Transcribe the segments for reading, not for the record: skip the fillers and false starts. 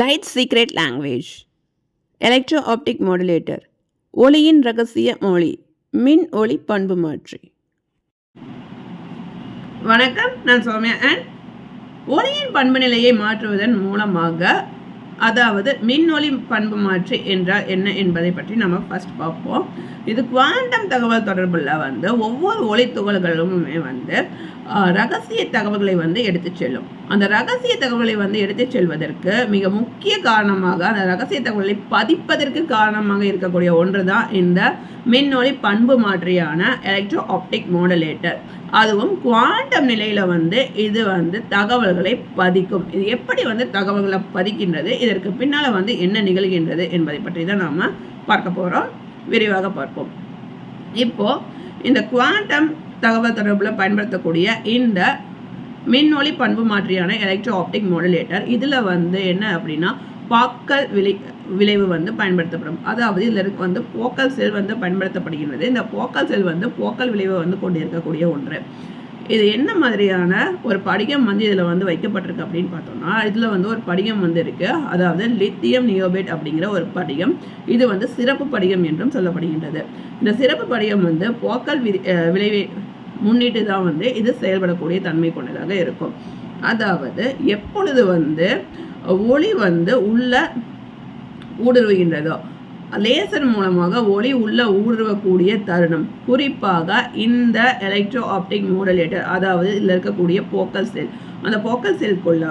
Light secret language electro optic modulator ஒளியின் ரகசிய மொழி மின் ஒளி பண்பு மாற்றி. வணக்கம், நான் சௌமியா. அண்ட் ஒளியின் பண்பு நிலையை மாற்றுவதன் மூலமாக, அதாவது மின்னொளி பண்பு மாற்றி என்றால் என்ன என்பதை பற்றி நம்ம ஃபர்ஸ்ட் பார்ப்போம். இது குவாண்டம் தகவல் தொடர்பில் ஒவ்வொரு ஒளி துகள்களுமே ரகசிய தகவல்களை எடுத்து செல்லும். அந்த ரகசிய தகவலை எடுத்து செல்வதற்கு மிக முக்கிய காரணமாக, அந்த ரகசிய தகவலை பதிப்பதற்கு காரணமாக இருக்கக்கூடிய ஒன்று தான் இந்த மின்னொளி பண்பு மாற்றியான எலக்ட்ரோ ஆப்டிக் மாடுலேட்டர். அதுவும் குவாண்டம் நிலையில் இது தகவல்களை பதிக்கும். இது எப்படி தகவல்களை பதிக்கின்றது, இதற்கு பின்னால் என்ன நிகழ்கின்றது என்பதை பற்றி தான் நாம் பார்க்க போகிறோம். விரிவாக பார்ப்போம். இப்போது இந்த குவாண்டம் தகவல் தொடர்பில் பயன்படுத்தக்கூடிய இந்த மின்னொளி பண்பு மாற்றியான எலக்ட்ரோ ஆப்டிக் மாடுலேட்டர், இதில் என்ன அப்படின்னா பாக்கல் விளைவு பயன்படுத்தப்படும். அதாவது இதில் போக்கல் செல் பயன்படுத்தப்படுகிறது. இந்த போக்கல் செல் போக்கல் விளைவை கொண்டிருக்கக்கூடிய ஒன்று. இது என்ன மாதிரியான ஒரு படிகம் இதில் வைக்கப்பட்டிருக்கு அப்படின்னு பார்த்தோம்னா, இதில் ஒரு படிகம் இருக்குது. அதாவது லித்தியம் நியோபேட் அப்படிங்கிற ஒரு படிகம். இது சிறப்பு படிகம் என்றும் சொல்லப்படுகின்றது. இந்த சிறப்பு படிகம் போக்கல் விளைவை முன்னிட்டு தான் இது செயல்படக்கூடிய தன்மை கொண்டதாக இருக்கும். அதாவது எப்பொழுது ஒளி உள்ள ஊடுருவுகின்றதோ, லேசர் மூலமாக ஒளி உள்ள ஊடுருவக்கூடிய தருணம், குறிப்பாக இந்த எலக்ட்ரோ ஆப்டிக் மாடுலேட்டர், அதாவது இதில் இருக்கக்கூடிய போக்கல் செல், அந்த போக்கல் செல்குள்ள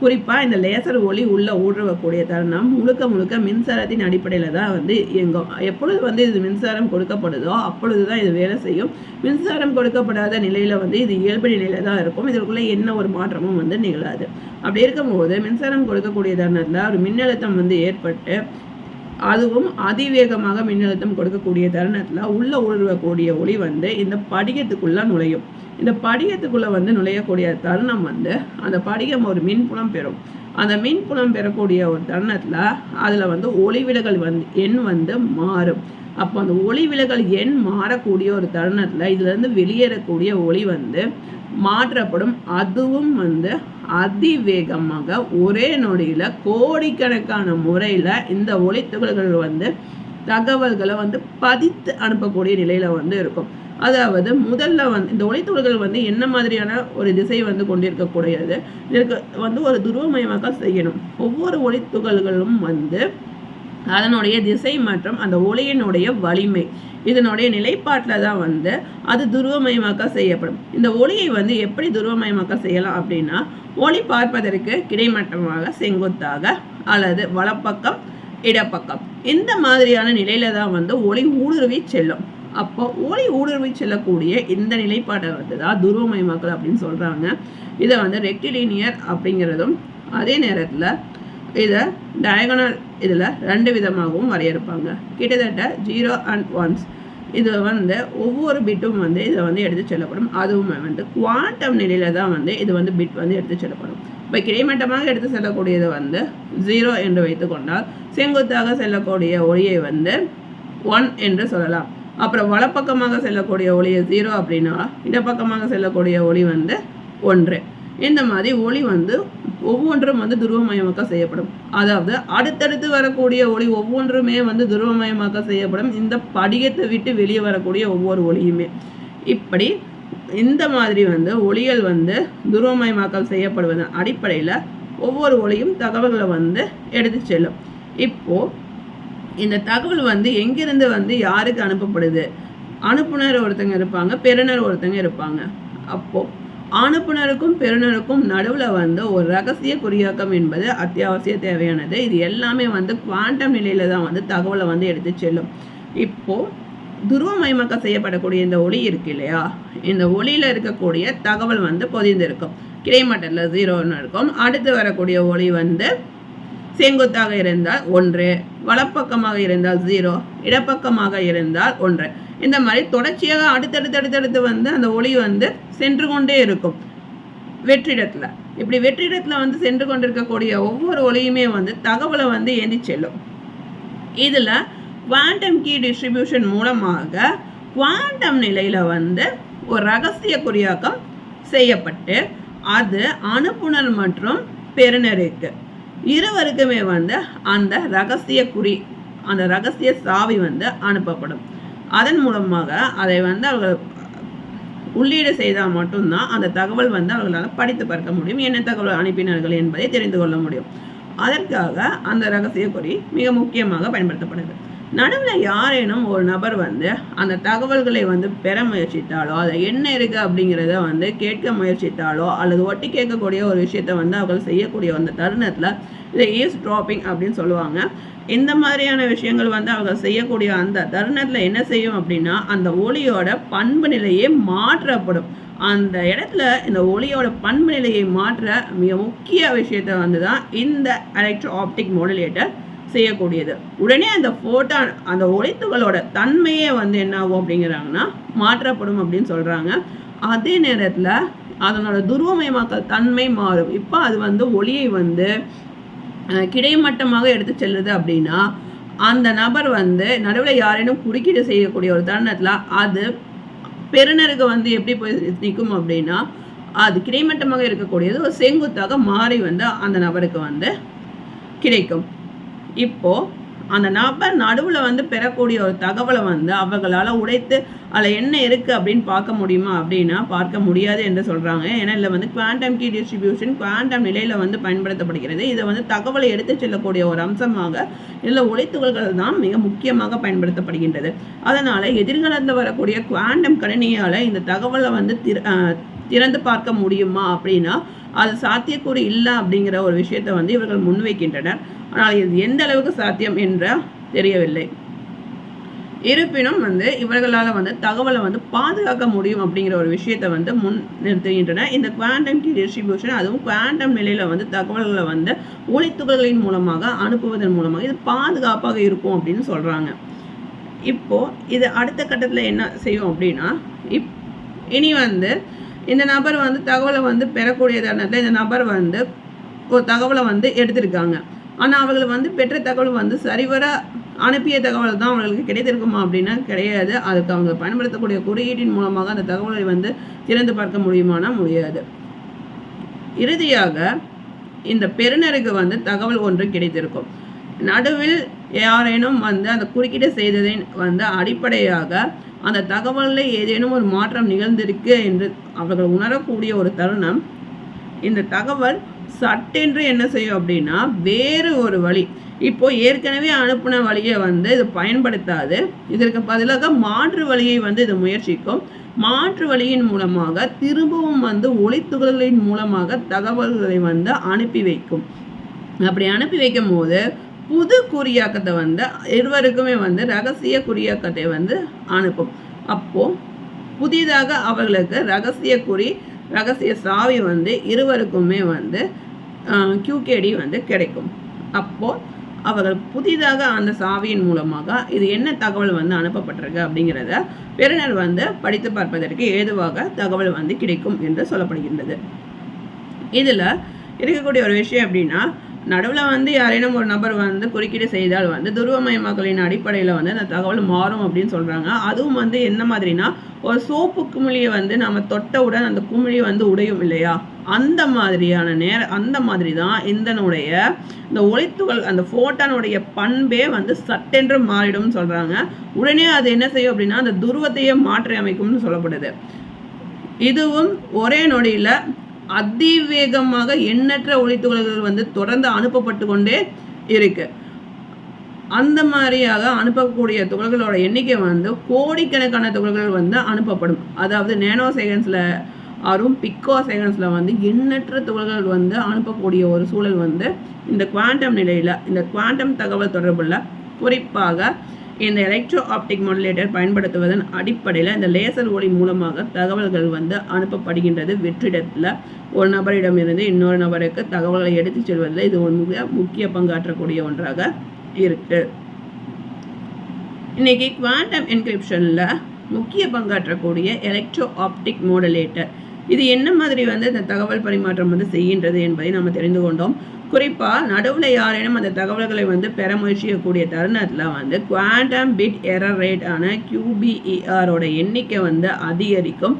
குறிப்பாக இந்த லேசர் ஒளி உள்ள ஊடுருவக்கூடிய தருணம் முழுக்க மின்சாரத்தின் அடிப்படையில் தான் இயங்கும். எப்பொழுது இது மின்சாரம் கொடுக்கப்படுதோ அப்பொழுது தான் இது வேலை செய்யும். மின்சாரம் கொடுக்கப்படாத நிலையில் இது இயல்பு நிலையில் தான் இருக்கும். இதற்குள்ளே என்ன ஒரு மாற்றமும் நிகழாது. அப்படி இருக்கும்போது மின்சாரம் கொடுக்கக்கூடிய தருணத்தில் ஒரு மின்னழுத்தம் ஏற்பட்டு, அதுவும் அதிவேகமாக மின்னழுத்தம் கொடுக்கக்கூடிய தருணத்தில் உள்ள ஊடுருவக்கூடிய ஒளி இந்த படிகத்துக்குள்ளே நுழையும். இந்த படிகத்துக்குள்ளே நுழையக்கூடிய தருணம் அந்த படிகம் ஒரு மின்புலம் பெறும். அந்த மின்புலம் பெறக்கூடிய ஒரு தருணத்தில் அதில் ஒளிவிலகல் எண் மாறும். அப்போ அந்த ஒளிவிலகல் எண் மாறக்கூடிய ஒரு தருணத்தில் இதுலேருந்து வெளியேறக்கூடிய ஒளி மாற்றப்படும். அதுவும் அதிவேகமாக ஒரே நொடியில் கோடிக்கணக்கான முறையில் இந்த ஒளி துகள்கள் தகவல்களை பதித்து அனுப்பக்கூடிய நிலையில் இருக்கும். அதாவது முதல்ல இந்த ஒளித்துகள்கள் என்ன மாதிரியான ஒரு திசை கொண்டிருக்கக்கூடியது, இதற்கு ஒரு துருவமயமாக்கல் செய்யணும். ஒவ்வொரு ஒளித்துகள்களும் அதனுடைய திசை மற்றும் அந்த ஒளியினுடைய வலிமை, இதனுடைய நிலைப்பாட்டில் தான் அது துருவமயமாக்கல் செய்யப்படும். இந்த ஒளியை எப்படி துருவமயமாக்கல் செய்யலாம் அப்படின்னா, ஒளி பார்ப்பதற்கு கிடைமட்டமாக, செங்குத்தாக, அல்லது வலப்பக்கம், இடப்பக்கம், இந்த மாதிரியான நிலையில தான் ஒளி ஊடுருவி செல்லும். அப்போ ஒளி ஊடுருவி செல்லக்கூடிய இந்த நிலைப்பாட்டை தான் துருவமயமாக்கல் அப்படின்னு சொல்கிறாங்க. இதை ரெக்டிலினியர் அப்படிங்கிறதும், அதே நேரத்தில் இதை டயகனல் இதில் 2 விதமாகவும் வரையறுப்பாங்க. கிட்டத்தட்ட 0 and 1s. இது ஒவ்வொரு பிட்டும் இதை எடுத்து செல்லப்படும். அதுவும் குவாண்டம் நிலையில் தான் இது பிட் எடுத்து செல்லப்படும். இப்போ கிடைமட்டமாக எடுத்து செல்லக்கூடியது 0 என்று வைத்துக்கொண்டால், செங்குத்தாக செல்லக்கூடிய ஒளியை 1 என்று சொல்லலாம். அப்புறம் வலப்பக்கமாக செல்லக்கூடிய ஒளியை 0 அப்படின்னா, இடப்பக்கமாக செல்லக்கூடிய ஒளி 1. இந்த மாதிரி ஒளி ஒவ்வொன்றும் துருவமயமாக்கல் செய்யப்படும். அதாவது அடுத்தடுத்து வரக்கூடிய ஒளி ஒவ்வொன்றுமே துருவமயமாக்கல் செய்யப்படும். இந்த படிகத்தை விட்டு வெளியே வரக்கூடிய ஒவ்வொரு ஒளியுமே இப்படி இந்த மாதிரி ஒளிகள் துருவமயமாக்கல் செய்யப்படுவதன் அடிப்படையில் ஒவ்வொரு ஒளியும் தகவல்களை எடுத்து செல்லும். இப்போது இந்த தகவல் எங்கிருந்து யாருக்கு அனுப்பப்படுது? அனுப்புனர் ஒருத்தங்க இருப்பாங்க, பெறுநர் ஒருத்தங்க இருப்பாங்க. அப்போது அனுப்புனருக்கும் பெறுநருக்கும் நடுவில் ஒரு ரகசிய குறியாக்கம் என்பது அத்தியாவசிய தேவையானது. இது எல்லாமே குவாண்டம் நிலையில் தான் தகவலை எடுத்து செல்லும். இப்போது துருவமயமாக்கல் செய்யப்படக்கூடிய இந்த ஒளி இருக்கு இல்லையா, இந்த ஒளியில் இருக்கக்கூடிய தகவல் பொதிந்திருக்கும். கிடைமட்டத்தில் 0ன்னு இருக்கும். அடுத்து வரக்கூடிய ஒளி செங்குத்தாக இருந்தால் 1, வலப்பக்கமாக இருந்தால் 0, இடப்பக்கமாக இருந்தால் 1. இந்த மாதிரி தொடர்ச்சியாக அடுத்தடுத்து அந்த ஒளி சென்று கொண்டே இருக்கும் வெற்றிடத்தில். இப்படி வெற்றிடத்தில் சென்று கொண்டிருக்கக்கூடிய ஒவ்வொரு ஒளியுமே தகவலை ஏந்தி செல்லும். இதில் குவாண்டம் கீ டிஸ்ட்ரிபியூஷன் மூலமாக குவாண்டம் நிலையில் ஒரு ரகசிய குறியாக்கம் செய்யப்பட்டு அது அனுப்புனர் மற்றும் பெறுநருக்கு இருவருக்குமே வந்து அந்த ரகசிய குறி, அந்த ரகசிய சாவி வந்து அனுப்பப்படும். அதன் மூலமாக அதை வந்து அவர்கள் உள்ளீடு செய்தால் மட்டும்தான் அந்த தகவல் வந்து அவர்களால் படித்து பார்க்க முடியும், என்ன தகவல் அனுப்பினார்கள் என்பதை தெரிந்து கொள்ள முடியும். அதற்காக அந்த ரகசிய குறி மிக முக்கியமாக பயன்படுத்தப்படுது. நடுவில் யாரேனும் ஒரு நபர் வந்து அந்த தகவல்களை வந்து பெற முயற்சித்தாலோ, அதை என்ன இருக்குது அப்படிங்கிறத வந்து கேட்க முயற்சித்தாலோ, அல்லது ஒட்டி கேட்கக்கூடிய ஒரு விஷயத்த வந்து அவர்கள் செய்யக்கூடிய அந்த தருணத்தில் இதை ஈஸ் ட்ராப்பிங் அப்படின்னு சொல்லுவாங்க. இந்த மாதிரியான விஷயங்கள் வந்து அவர்கள் செய்யக்கூடிய அந்த தருணத்தில் என்ன செய்யும் அப்படின்னா, அந்த ஒளியோட பண்பு நிலையே மாற்றப்படும். அந்த இடத்துல இந்த ஒளியோட பண்பு நிலையை மாற்ற மிக முக்கிய விஷயத்த வந்து தான் இந்த எலக்ட்ரோ ஆப்டிக் மாடுலேட்டர் செய்யக்கூடியது. உடனே அந்த ஃபோட்டான், அந்த ஒளித்துகளோட தன்மையே வந்து என்ன ஆகும் அப்படிங்கிறாங்கன்னா மாற்றப்படும் அப்படின்னு சொல்கிறாங்க. அதே நேரத்தில் அதனோட துருவமயமாக்கல் தன்மை மாறும். இப்போ அது வந்து ஒளியை வந்து கிடைமட்டமாக எடுத்து செல்லுது அப்படின்னா, அந்த நபர் வந்து நடுவில் யாரேனும் குறுக்கீடு செய்யக்கூடிய ஒரு தருணத்தில் அது பெறுநருக்கு வந்து எப்படி போய் நிற்கும் அப்படின்னா, அது கிடைமட்டமாக இருக்கக்கூடியது ஒரு செங்குத்தாக மாறி வந்து அந்த நபருக்கு வந்து கிடைக்கும். இப்போ அந்த நபர் நடுவில் வந்து பெறக்கூடிய ஒரு தகவலை வந்து அவர்களால் உடைத்து அதில் என்ன இருக்குது அப்படின்னு பார்க்க முடியுமா அப்படின்னா பார்க்க முடியாது என்று சொல்கிறாங்க. ஏன்னா இதில் வந்து குவாண்டம் கீ டிஸ்ட்ரிபியூஷன் குவாண்டம் நிலையில் வந்து பயன்படுத்தப்படுகிறது. இதை வந்து தகவலை எடுத்து செல்லக்கூடிய ஒரு அம்சமாக இதில் ஒளித்துகள்கள் தான் மிக முக்கியமாக பயன்படுத்தப்படுகின்றது. அதனால் எதிர்காலத்தில் வரக்கூடிய குவாண்டம் கணினியால் இந்த தகவலை வந்து திறந்து பார்க்க முடியுமா அப்படின்னா அது சாத்தியக்கூறு இல்லை அப்படிங்கிற ஒரு விஷயத்தை வந்து இவர்கள் முன்வைக்கின்றனர். ஆனால் இது எந்த அளவுக்கு சாத்தியம் என்ற தெரியவில்லை. இருப்பினும் வந்து இவர்களால் வந்து தகவலை வந்து பாதுகாக்க முடியும் அப்படிங்கிற ஒரு விஷயத்தை வந்து முன் நிறுத்துகின்றனர். இந்த குவாண்டம் கீ டிஸ்ட்ரிபியூஷன், அதுவும் குவாண்டம் நிலையில் வந்து தகவல்களை வந்து ஒளித்துகள்களின் மூலமாக அனுப்புவதன் மூலமாக இது பாதுகாப்பாக இருக்கும் அப்படின்னு சொல்கிறாங்க. இப்போது இது அடுத்த கட்டத்தில் என்ன செய்யும் அப்படின்னா, இனி வந்து இந்த நபர் வந்து தகவலை வந்து பெறக்கூடிய தருணத்தில் இந்த நபர் வந்து ஒரு தகவலை வந்து எடுத்திருக்காங்க. ஆனால் அவர்கள் வந்து பெற்ற தகவல் வந்து சரிவர அனுப்பிய தகவல் தான் அவர்களுக்கு கிடைத்திருக்குமா அப்படின்னா கிடையாது. அதுக்கு அவங்க பயன்படுத்தக்கூடிய குறியீட்டின் மூலமாக அந்த தகவலை வந்து திறந்து பார்க்க முடியுமானா முடியாது. இறுதியாக இந்த பெறுநருக்கு வந்து தகவல் ஒன்று கிடைத்திருக்கும். நடுவில் யாரேனும் வந்து அந்த குறுக்கீடு செய்ததின் வந்து அடிப்படையாக அந்த தகவலில் ஏதேனும் ஒரு மாற்றம் நிகழ்ந்திருக்கு என்று அவர்கள் உணரக்கூடிய ஒரு தருணம், இந்த தகவல் சட்டென்று என்ன செய்யும் அப்படின்னா வேறு ஒரு வழி, இப்போ ஏற்கனவே அனுப்பின வழியை வந்து இது பயன்படுத்தாது, இதற்கு பதிலாக மாற்று வழியை வந்து இது முயற்சிக்கும். மாற்று வழியின் மூலமாக திரும்பவும் வந்து ஒளித்துகளின் மூலமாக தகவல்களை வந்து அனுப்பி வைக்கும். அப்படி அனுப்பி வைக்கும் போது புது குறியாக்கத்தை வந்து இருவருக்குமே வந்து ரகசிய குறியாக்கத்தை வந்து அனுப்பும். அப்போது புதிதாக அவர்களுக்கு ரகசிய குறி, ரகசிய சாவி வந்து இருவருக்குமே வந்து QKD வந்து கிடைக்கும். அப்போது அவர்கள் புதிதாக அந்த சாவியின் மூலமாக இது என்ன தகவல் வந்து அனுப்பப்பட்டிருக்கு அப்படிங்கிறத பெறுநர் வந்து படித்து பார்ப்பதற்கு ஏதுவாக தகவல் வந்து கிடைக்கும் என்று சொல்லப்படுகின்றது. இதில் இருக்கக்கூடிய ஒரு விஷயம் அப்படின்னா, நடுவில் வந்து யாரேனும் ஒரு நபர் வந்து குறுக்கீடு செய்தால் வந்து துருவமயமாக்கலின் அடிப்படையில் வந்து அந்த தகவல் மாறும் அப்படின்னு சொல்கிறாங்க. அதுவும் வந்து என்ன மாதிரினா, ஒரு சோப்பு குமிழியை வந்து நம்ம தொட்டவுடன் அந்த குமிழி வந்து உடையும் இல்லையா, அந்த மாதிரியான அந்த மாதிரி தான் இந்த ஒளித்துகள் அந்த ஃபோட்டானுடைய பண்பே வந்து சட்டென்று மாறிடும்னு சொல்கிறாங்க. உடனே அது என்ன செய்யும் அப்படின்னா அந்த துருவத்தையே மாற்றி அமைக்கும்னு சொல்லப்படுது. இதுவும் ஒரே நொடியில் அதிவேகமாக எண்ணற்ற ஒளித்துகள்கள் வந்து தொடர்ந்து அனுப்பப்பட்டு கொண்டே இருக்கு. அந்த மாதிரியாக அனுப்பக்கூடிய துகள்களோட எண்ணிக்கை வந்து கோடிக்கணக்கான துகள்கள் வந்து அனுப்பப்படும். அதாவது நேனோ செகண்ட்ஸில் பிக்கோ செகண்ட்ஸில் வந்து எண்ணற்ற துகள்கள் வந்து அனுப்பக்கூடிய ஒரு சூழல் வந்து இந்த குவாண்டம் நிலையில், இந்த குவாண்டம் தகவல் தொடர்புள்ள குறிப்பாக இந்த எலக்ட்ரோ ஆப்டிக் மாடுலேட்டர் பயன்படுத்துவதன் அடிப்படையில் இந்த லேசர் ஒளி மூலமாக தகவல்கள் வந்து அனுப்பப்படுகின்றது. வெற்றிடத்தில் ஒரு நபரிடமிருந்து இன்னொரு நபருக்கு தகவல்களை எடுத்து செல்வதில் இது ஒரு மிக முக்கிய பங்காற்றக்கூடிய ஒன்றாக இருக்கு. இன்னைக்கு குவாண்டம் என்கிரிப்ஷனில் முக்கிய பங்காற்றக்கூடிய எலக்ட்ரோ ஆப்டிக் மாடுலேட்டர் இது என்ன மாதிரி வந்து இந்த தகவல் பரிமாற்றம் வந்து செய்கின்றது என்பதை நம்ம தெரிந்து கொண்டோம். குறிப்பாக நடுவில் யாரேனும் அந்த தகவல்களை வந்து பெற முயற்சிக்கக்கூடிய தருணத்தில் வந்து குவாண்டம் பிட் எரர் ரேட் ஆன QBER எண்ணிக்கை வந்து அதிகரிக்கும்.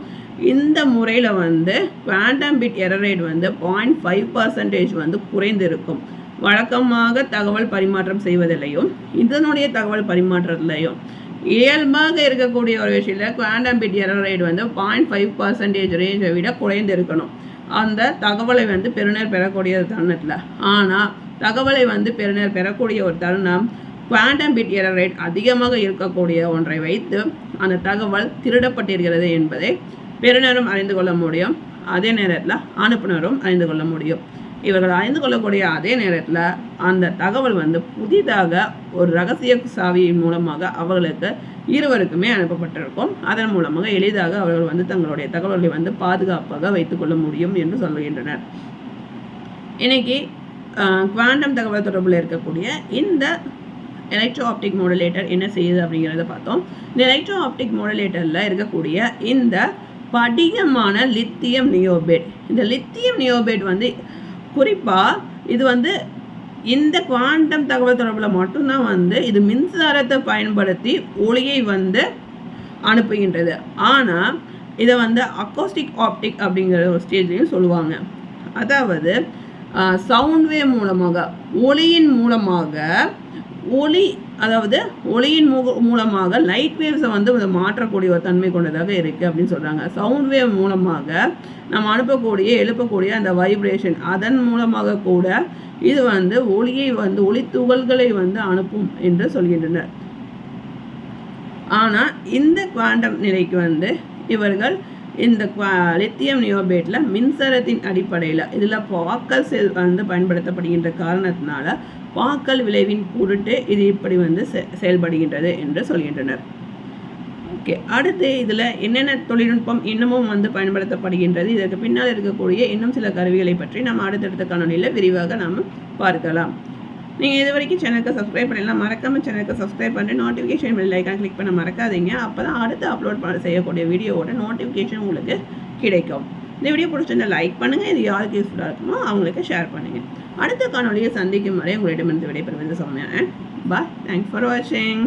இந்த முறையில் வந்து குவாண்டம் பிட் எரர் ரேட் வந்து 0.5% வந்து குறைந்திருக்கும். வழக்கமாக தகவல் பரிமாற்றம் செய்வதில்லையும் இதனுடைய தகவல் பரிமாற்றத்திலையும் இயல்பாக இருக்கக்கூடிய ஒரு விஷயத்தில் குவாண்டம் பிட் எரர் ரேட் வந்து 0.5% ரேஞ்சை விட குறைந்து இருக்கணும் அந்த தகவலை வந்து பெறுநர் பெறக்கூடிய தருணத்தில். ஆனால் தகவலை வந்து பெறுநர் பெறக்கூடிய ஒரு தருணம் குவாண்டம் பிட் எரர் ரேட் அதிகமாக இருக்கக்கூடிய ஒன்றை வைத்து அந்த தகவல் திருடப்பட்டிருக்கிறது என்பதை பெறுநரும் அறிந்து கொள்ள முடியும், அதே நேரத்தில் அனுப்புனரும் அறிந்து கொள்ள முடியும். இவர்கள் அறிந்து கொள்ளக்கூடிய அதே நேரத்தில் அந்த தகவல் வந்து புதிதாக ஒரு ரகசிய சாவியின் மூலமாக அவர்களுக்கு இருவருக்குமே அனுப்பப்பட்டிருக்கும். அதன் மூலமாக எளிதாக அவர்கள் வந்து தங்களுடைய தகவல்களை வந்து பாதுகாப்பாக வைத்துக்கொள்ள முடியும் என்று சொல்லுகின்றனர். இன்னைக்கு குவாண்டம் தகவல் தொடர்பில் இருக்கக்கூடிய இந்த எலக்ட்ரோ ஆப்டிக் மாடுலேட்டர் என்ன செய்யுது அப்படிங்கிறத பார்த்தோம். இந்த எலக்ட்ரோ ஆப்டிக் மாடுலேட்டரில் இருக்கக்கூடிய இந்த படிகமான லித்தியம் நியோபேட், இந்த லித்தியம் நியோபேட் வந்து குறிப்பாக இது வந்து இந்த குவாண்டம் தகவல் தொடர்பில் மட்டும்தான் வந்து இது மின்சாரத்தை பயன்படுத்தி ஒளியை வந்து அனுப்புகின்றது. ஆனால் இதை வந்து அக்கோஸ்டிக் ஆப்டிக் அப்படிங்கிற ஒரு ஸ்டேஜ்லையும் சொல்லுவாங்க. அதாவது சவுண்ட் வேவ் மூலமாக ஒளியின் மூலமாக ஒளியின் மூலமாக லைட் வேவ்ஸை வந்து மாற்றக்கூடிய ஒரு தன்மை கொண்டதாக இருக்குது அப்படின்னு சொல்கிறாங்க. சவுண்ட் வேவ் மூலமாக நம்ம எழுப்பக்கூடிய அந்த வைப்ரேஷன் அதன் மூலமாக கூட இது வந்து ஒளி துகள்களை வந்து அனுப்பும் என்று சொல்கின்றனர். ஆனால் இந்த குவாண்டம் நிலைக்கு வந்து இவர்கள் இந்த லித்தியம் நியோபேட்டில் மின்சாரத்தின் அடிப்படையில் இதில் பாக்கல் செல் வந்து பயன்படுத்தப்படுகின்ற காரணத்தினால பாக்கல் விளைவின் பொருட்டு இது இப்படி வந்து செயல்படுகின்றது என்று சொல்கின்றனர். ஓகே, அடுத்து இதில் என்னென்ன தொழில்நுட்பம் இன்னமும் வந்து பயன்படுத்தப்படுகின்றது, இதற்கு பின்னால் இருக்கக்கூடிய இன்னும் சில கருவிகளை பற்றி நம்ம அடுத்தடுத்த காணொலியில் விரிவாக நாம் பார்க்கலாம். நீங்கள் இது வரைக்கும் சேனலுக்கு சப்ஸ்கிரைப் பண்ணலாம், மறக்காமல் சேனலுக்கு சப்ஸ்கிரைப் பண்ணி நோட்டிஃபிகேஷன் பெல் ஐக்கான் கிளிக் பண்ண மறக்காதீங்க. அப்போ தான் அடுத்து அப்லோட் செய்யக்கூடிய வீடியோவோட நோட்டிஃபிகேஷன் உங்களுக்கு கிடைக்கும். இந்த வீடியோ பிடிச்சிருந்தா லைக் பண்ணுங்கள், இது யாருக்கு யூஸ்ஃபுல்லாக இருக்குமோ அவங்களுக்கு ஷேர் பண்ணுங்கள். அடுத்த காணொலியை சந்திக்கும் வரை உங்களிடமிருந்து விடைபெறுவது சௌமியா. பாய், தேங்க்ஸ் ஃபார் வாட்சிங்.